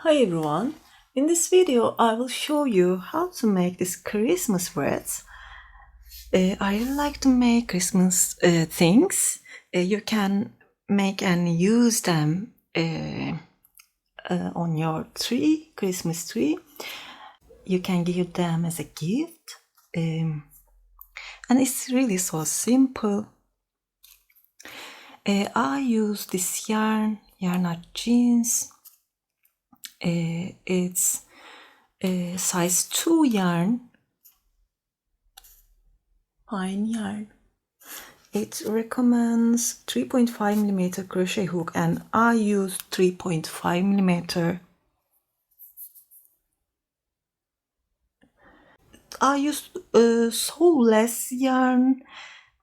Hi everyone, in this video I will show you how to make this Christmas wreath. I like to make Christmas things. You can make and use them on your tree, Christmas tree. You can give them as a gift, and it's really so simple. I use this yarn art jeans. It's size 2 yarn, fine yarn. It recommends 3.5mm crochet hook and I use 3.5mm. I use so less yarn.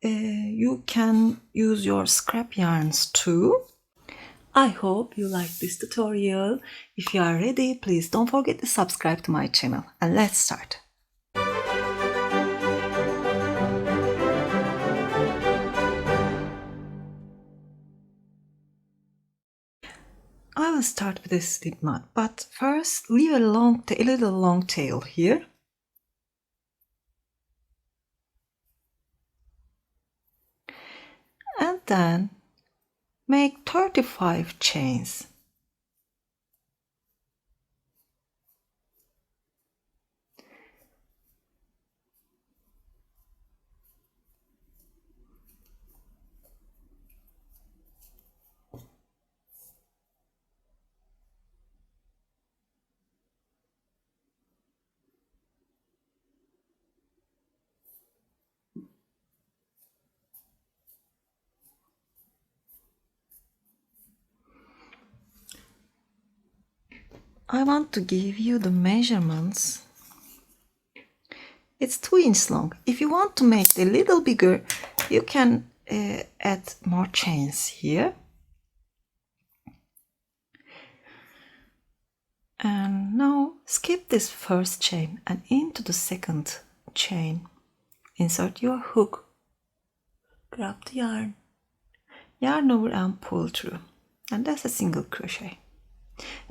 You can use your scrap yarns too. I hope you like this tutorial. If you are ready, please don't forget to subscribe to my channel and let's start. I will start with a slip knot, but first leave a little long tail here. And then make 35 chains. I want to give you the measurements. It's 2 inches long. If you want to make it a little bigger, you can add more chains here. And now skip this first chain and into the second chain. Insert your hook, grab the yarn over and pull through. And that's a single crochet.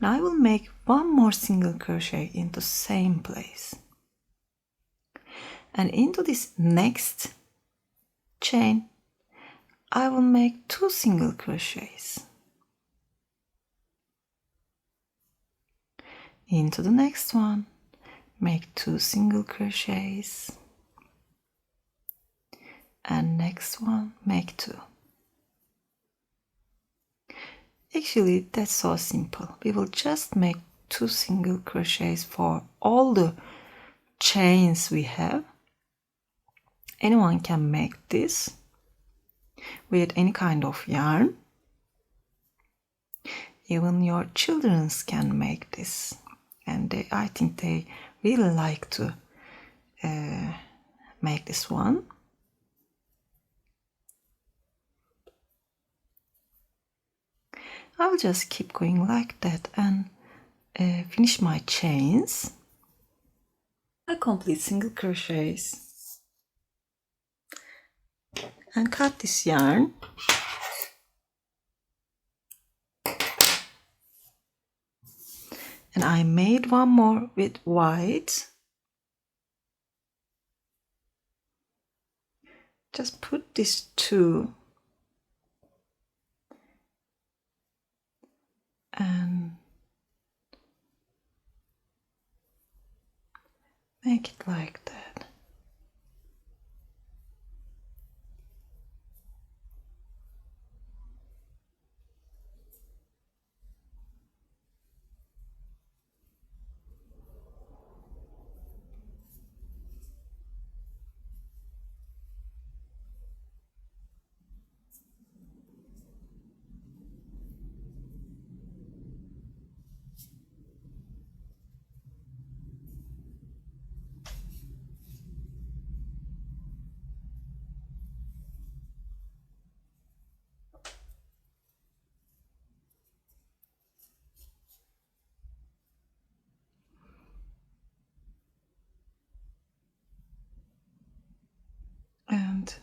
Now I will make one more single crochet into the same place. And into this next chain, I will make 2 single crochets. Into the next one, make 2 single crochets. And next one, make 2. Actually, that's so simple. We will just make 2 single crochets for all the chains we have. Anyone can make this with any kind of yarn. Even your children can make this, and I think they really like to make this one. I'll just keep going like that and finish my chains. I complete single crochets and cut this yarn. And I made one more with white. Just put these 2 and make it like that. And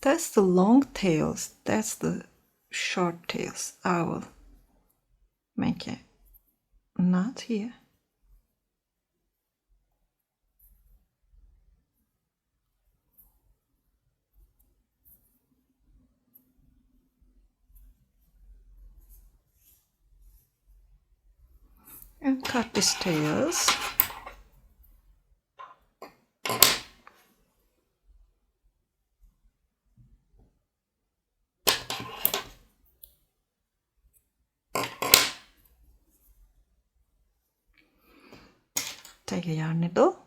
that's the long tails, that's the short tails. I will make a knot here. And cut these tails. Take a yarn needle.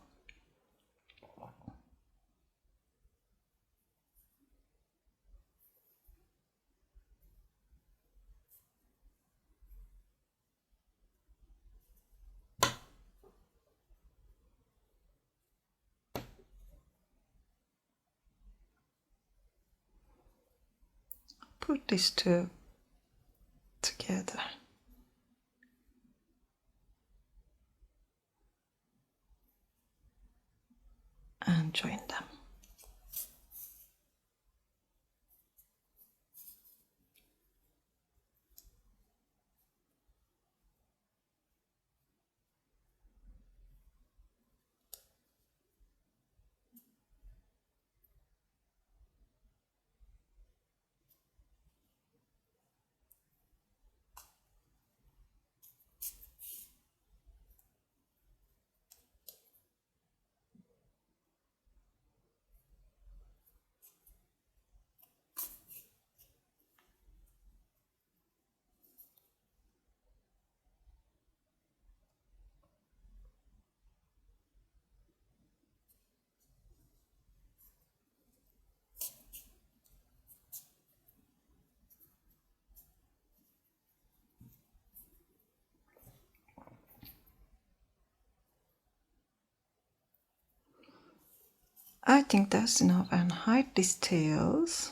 Put these two together. And join them. I think that's enough, and hide these tails.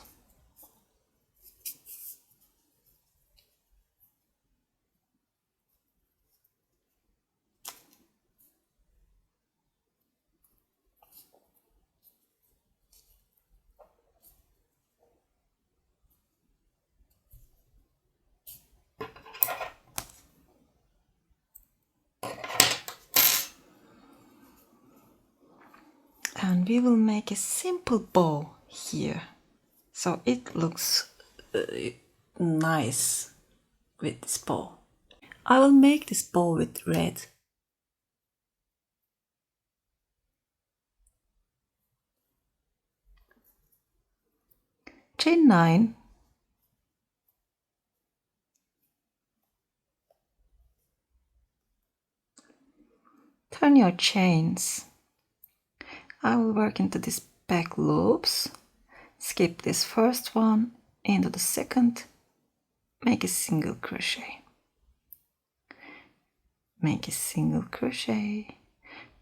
And we will make a simple bow here, so it looks nice with this bow. I will make this bow with red. Chain 9. Turn your chains. I will work into these back loops. Skip this first one into the second. Make a single crochet. Make a single crochet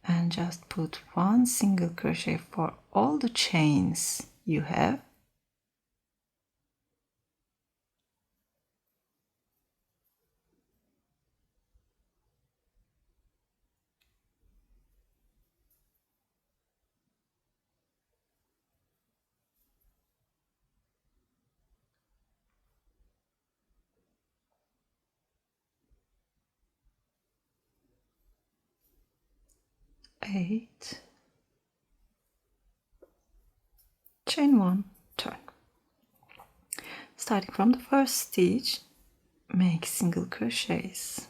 and just put one single crochet for all the chains you have. Eight, chain 1, turn. Starting from the first stitch, make single crochets.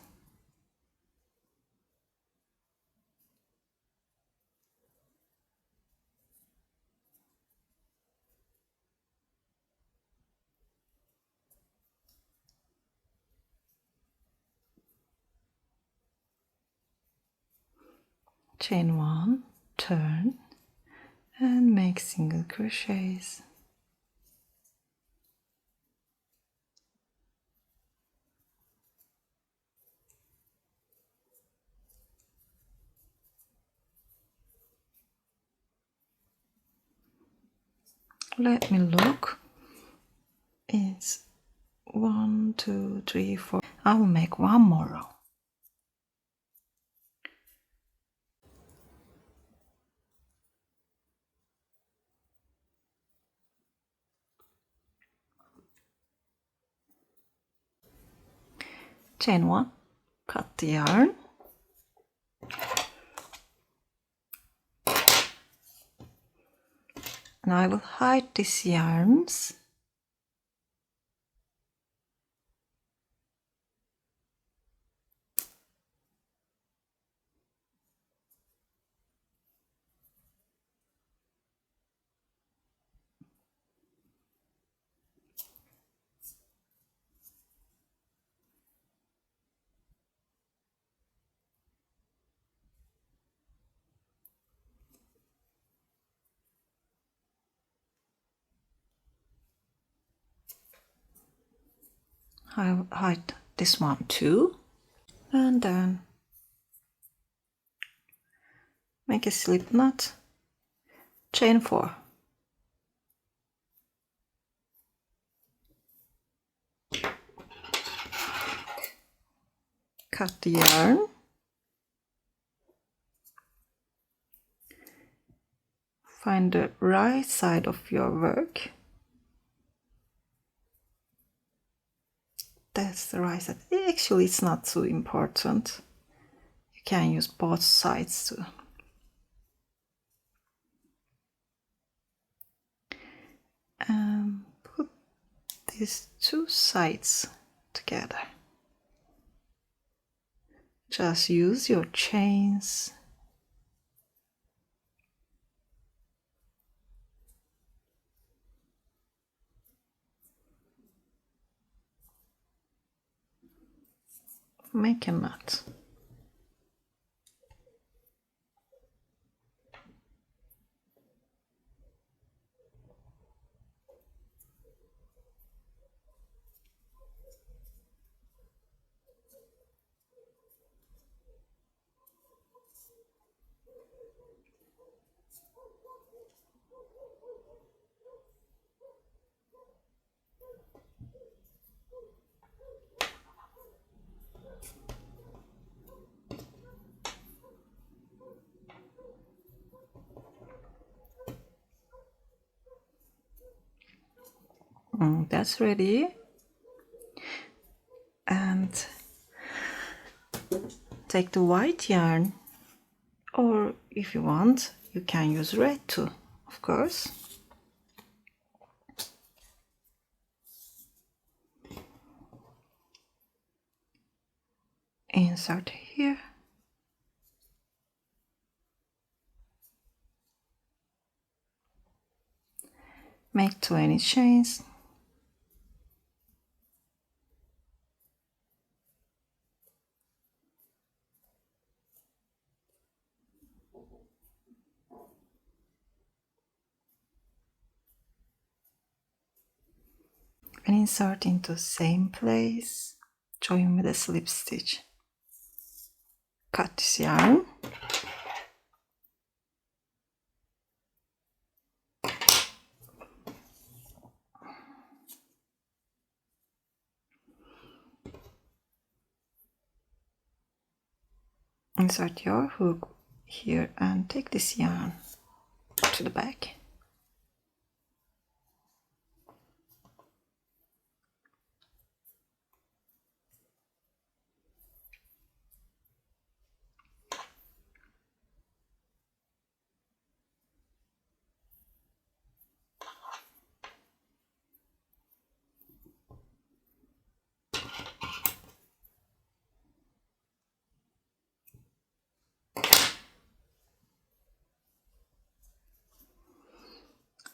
Chain 1, turn, and make single crochets. Let me look. It's 1, 2, 3, 4. I will make one more row. Chain 1, cut the yarn. And I will hide these yarns. I will hide this one too. And then make a slip knot, chain 4. Cut the yarn. Find the right side of your work. That's the right side. Actually, it's not too important. You can use both sides too. And put these two sides together. Just use your chains. Make a knot. That's ready. And take the white yarn, or if you want, you can use red too, of course. Insert here. Make 20 chains. And insert into same place, join with a slip stitch. Cut this yarn. Insert your hook here and take this yarn to the back.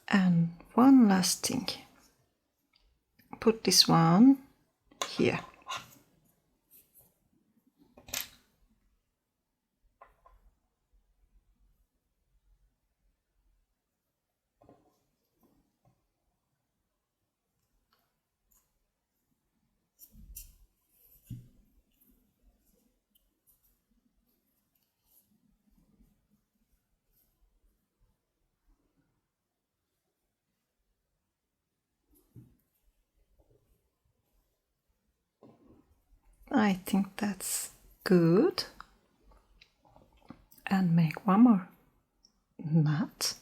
And one last thing, put this one here. I think that's good. And make one more knot.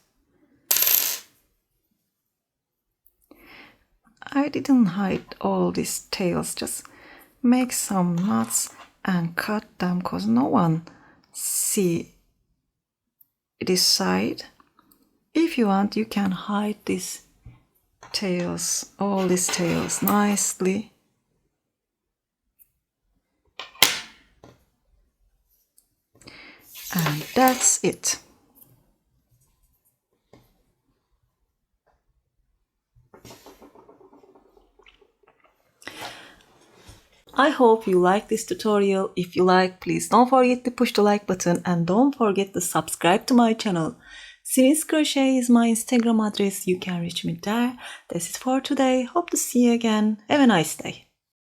I didn't hide all these tails, just make some knots and cut them because no one see this side. If you want, you can hide these tails, all these tails nicely. And that's it. I hope you like this tutorial. If you like, please don't forget to push the like button and don't forget to subscribe to my channel. Since Crochet is my Instagram address, you can reach me there. This is for today. Hope to see you again. Have a nice day.